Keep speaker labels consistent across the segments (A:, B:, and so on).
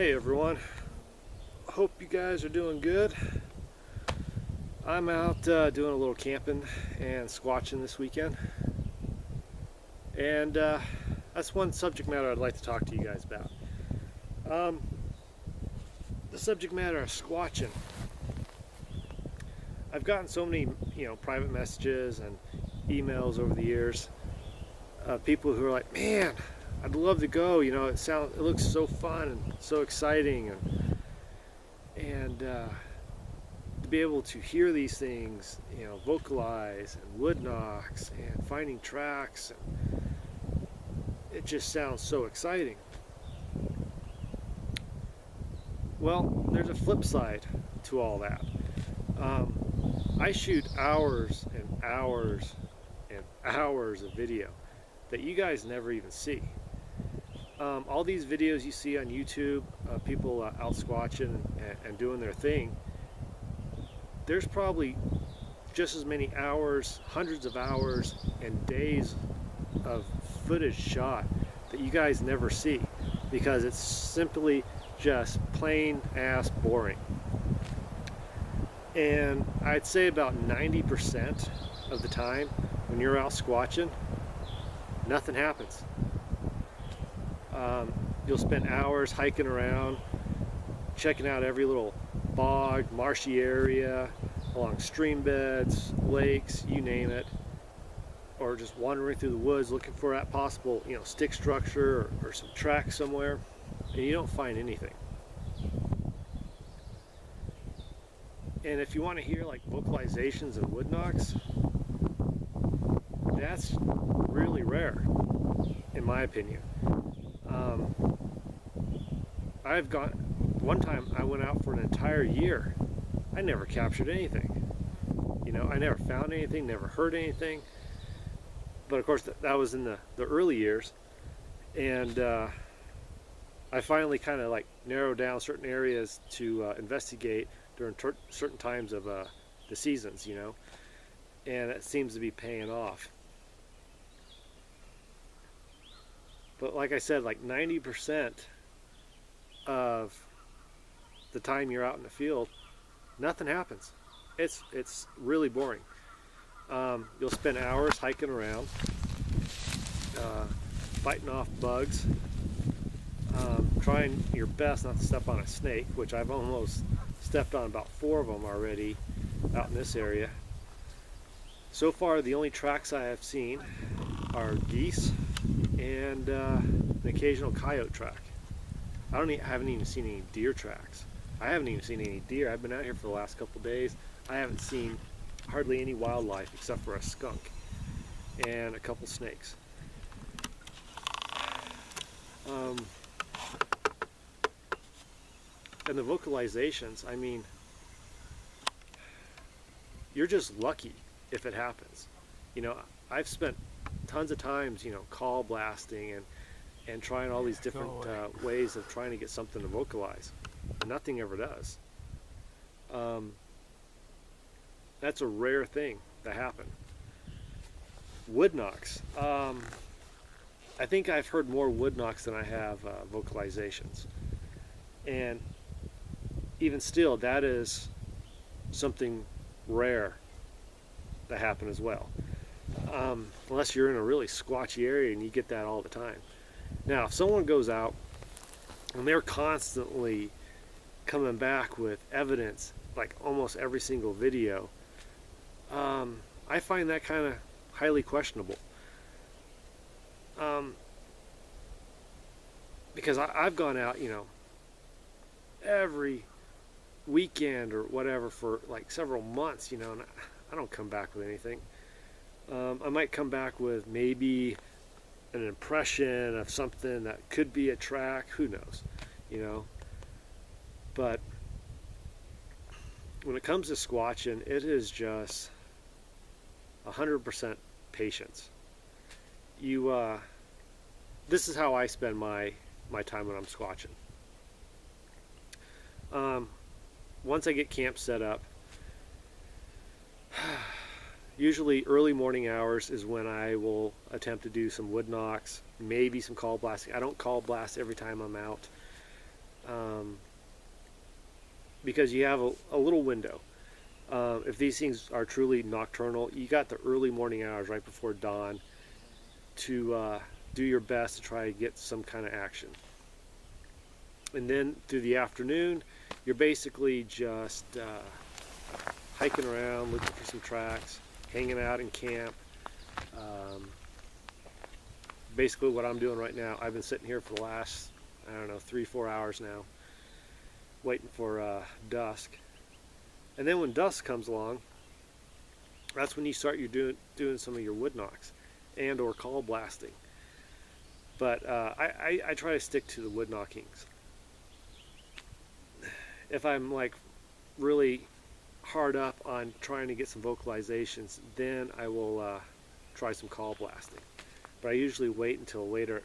A: Hey everyone, hope you guys are doing good. I'm out doing a little camping and squatching this weekend, and that's one subject matter I'd like to talk to you guys about. The subject matter of squatching. I've gotten so many private messages and emails over the years of people who are like, man, I'd love to go, it looks so fun and so exciting, and to be able to hear these things, vocalize and wood knocks and finding tracks, and it just sounds so exciting. Well, there's a flip side to all that. I shoot hours and hours and hours of video that you guys never even see. All these videos you see on YouTube, people out squatching and doing their thing, there's probably just as many hours, hundreds of hours and days of footage shot that you guys never see, because it's simply just plain ass boring. And I'd say about 90% of the time when you're out squatching, nothing happens. You'll spend hours hiking around, checking out every little bog, marshy area, along stream beds, lakes, you name it, or just wandering through the woods looking for that possible, stick structure or some track somewhere, and you don't find anything. And if you want to hear like vocalizations and wood knocks, that's really rare, in my opinion. One time I went out for an entire year. I never captured anything. I never found anything, never heard anything. But of course that was in the early years. And I finally kind of like narrowed down certain areas to investigate during certain times of the seasons, and it seems to be paying off. But like I said, like 90% of the time you're out in the field, nothing happens. It's really boring. You'll spend hours hiking around, fighting off bugs, trying your best not to step on a snake, which I've almost stepped on about 4 of them already out in this area. So far, the only tracks I have seen are geese and an occasional coyote track. I haven't even seen any deer tracks. I haven't even seen any deer. I've been out here for the last couple days. I haven't seen hardly any wildlife except for a skunk and a couple snakes. And the vocalizations, I mean, you're just lucky if it happens. I've spent tons of times, call blasting and trying all these different ways of trying to get something to vocalize. Nothing ever does. That's a rare thing to happen. Wood knocks. I think I've heard more wood knocks than I have vocalizations. And even still, that is something rare to happen as well. Unless you're in a really squatchy area and you get that all the time. Now, if someone goes out and they're constantly coming back with evidence, like almost every single video, I find that kind of highly questionable. Because I've gone out, every weekend or whatever for like several months, and I don't come back with anything. I might come back with maybe an impression of something that could be a track, who knows, but when it comes to squatching, it is just 100% patience. This is how I spend my time when I'm squatching. Once I get camp set up, usually early morning hours is when I will attempt to do some wood knocks, maybe some call blasting. I don't call blast every time I'm out. um, because you have a little window. If these things are truly nocturnal, you got the early morning hours right before dawn to do your best to try to get some kind of action. And then through the afternoon, you're basically just hiking around, looking for some tracks, hanging out in camp. Um, Basically, what I'm doing right now, I've been sitting here for the last, I don't know, 3-4 hours now, waiting for dusk. And then when dusk comes along, that's when you start doing some of your wood knocks and or call blasting. But I try to stick to the wood knockings. If I'm like really hard up on trying to get some vocalizations, then I will try some call blasting. But I usually wait until later,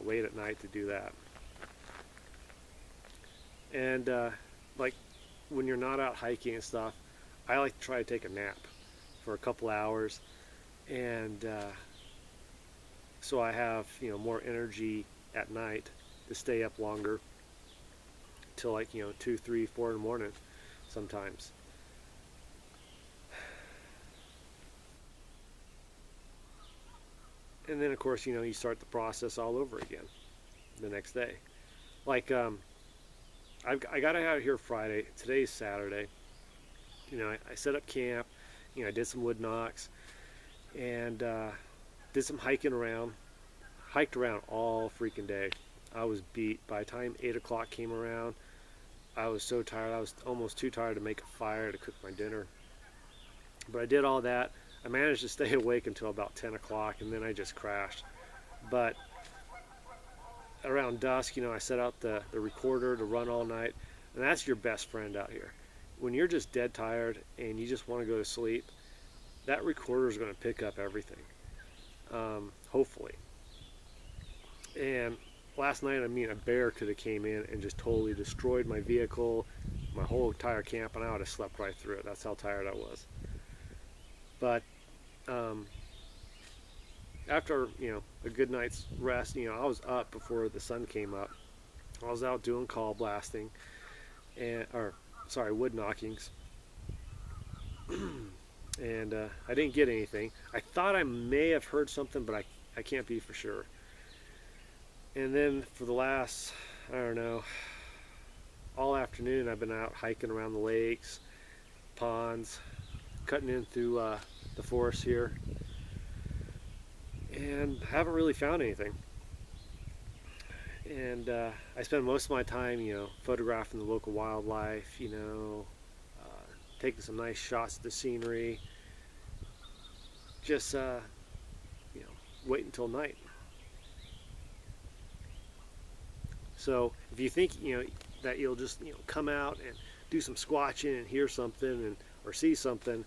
A: late at night to do that. And like when you're not out hiking and stuff, I like to try to take a nap for a couple hours, and so I have more energy at night to stay up longer till like 2, 3, 4 in the morning sometimes. And then of course you start the process all over again the next day. Like I got out of here Friday. Today's Saturday. I set up camp. I did some wood knocks and did some hiking around. Hiked around all freaking day. I was beat. By the time 8 o'clock came around, I was so tired. I was almost too tired to make a fire to cook my dinner. But I did all that. I managed to stay awake until about 10 o'clock, and then I just crashed. But around dusk, I set out the recorder to run all night, and that's your best friend out here. When you're just dead tired and you just want to go to sleep, that recorder is going to pick up everything, hopefully. And last night, a bear could have came in and just totally destroyed my vehicle, my whole entire camp, and I would have slept right through it. That's how tired I was. But after a good night's rest, I was up before the sun came up. I was out doing call blasting wood knockings, and I didn't get anything. I thought I may have heard something, but I can't be for sure. And then for the last, I don't know, all afternoon I've been out hiking around the lakes, ponds, cutting in through the forest here, and haven't really found anything. And I spend most of my time, photographing the local wildlife, taking some nice shots of the scenery, just, wait until night. So if you think, that you'll just, come out and do some squatching and hear something or see something,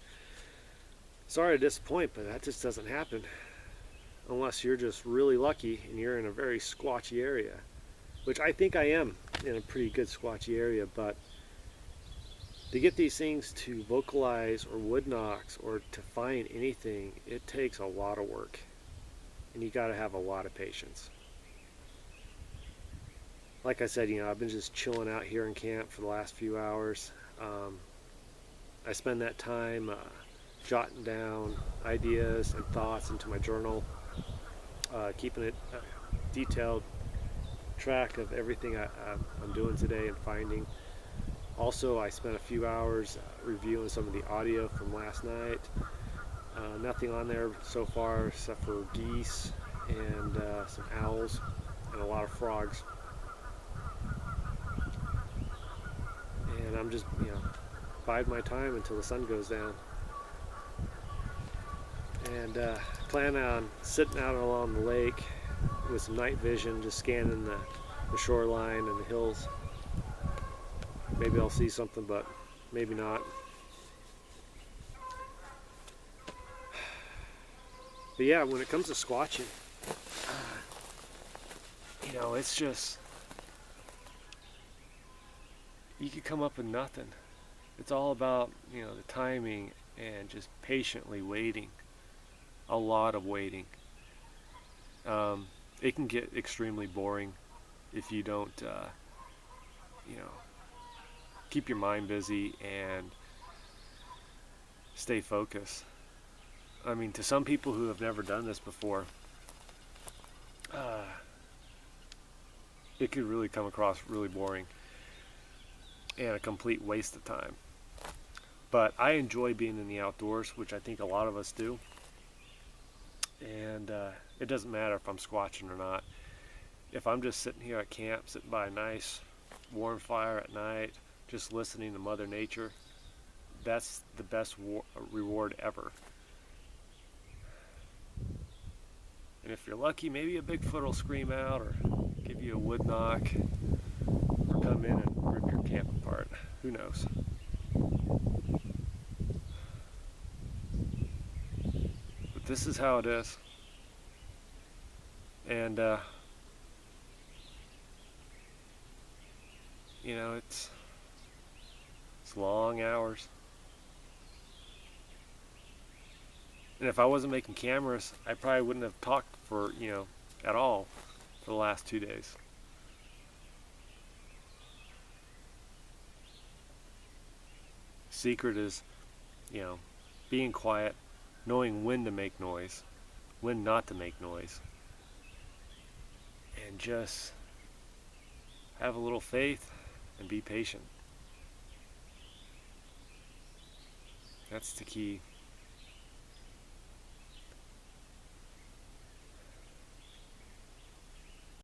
A: sorry to disappoint, but that just doesn't happen unless you're just really lucky and you're in a very squatchy area, which I think I am in a pretty good squatchy area. But to get these things to vocalize or wood knocks or to find anything, it takes a lot of work, and you got to have a lot of patience. Like I said, I've been just chilling out here in camp for the last few hours. I spend that time jotting down ideas and thoughts into my journal, keeping it detailed track of everything I'm doing today and finding. Also, I spent a few hours reviewing some of the audio from last night. Nothing on there so far except for geese and some owls and a lot of frogs. And I'm just, bide my time until the sun goes down. And plan on sitting out along the lake with some night vision, just scanning the shoreline and the hills. Maybe I'll see something, but maybe not. But yeah, when it comes to squatching, it's just, you could come up with nothing. It's all about, the timing and just patiently waiting. A lot of waiting. It can get extremely boring if you don't you know, keep your mind busy and stay focused. I mean, to some people who have never done this before, uh, it could really come across really boring and a complete waste of time. But I enjoy being in the outdoors, which I think a lot of us do. And it doesn't matter if I'm squatching or not. If I'm just sitting here at camp, sitting by a nice warm fire at night, just listening to Mother Nature, that's the best reward ever. And if you're lucky, maybe a Bigfoot will scream out or give you a wood knock or come in and rip your camp apart. Who knows? But this is how it is. And, you know, it's long hours. And if I wasn't making cameras, I probably wouldn't have talked for, at all for the last 2 days. Secret is, being quiet, knowing when to make noise, when not to make noise, and just have a little faith and be patient. That's the key.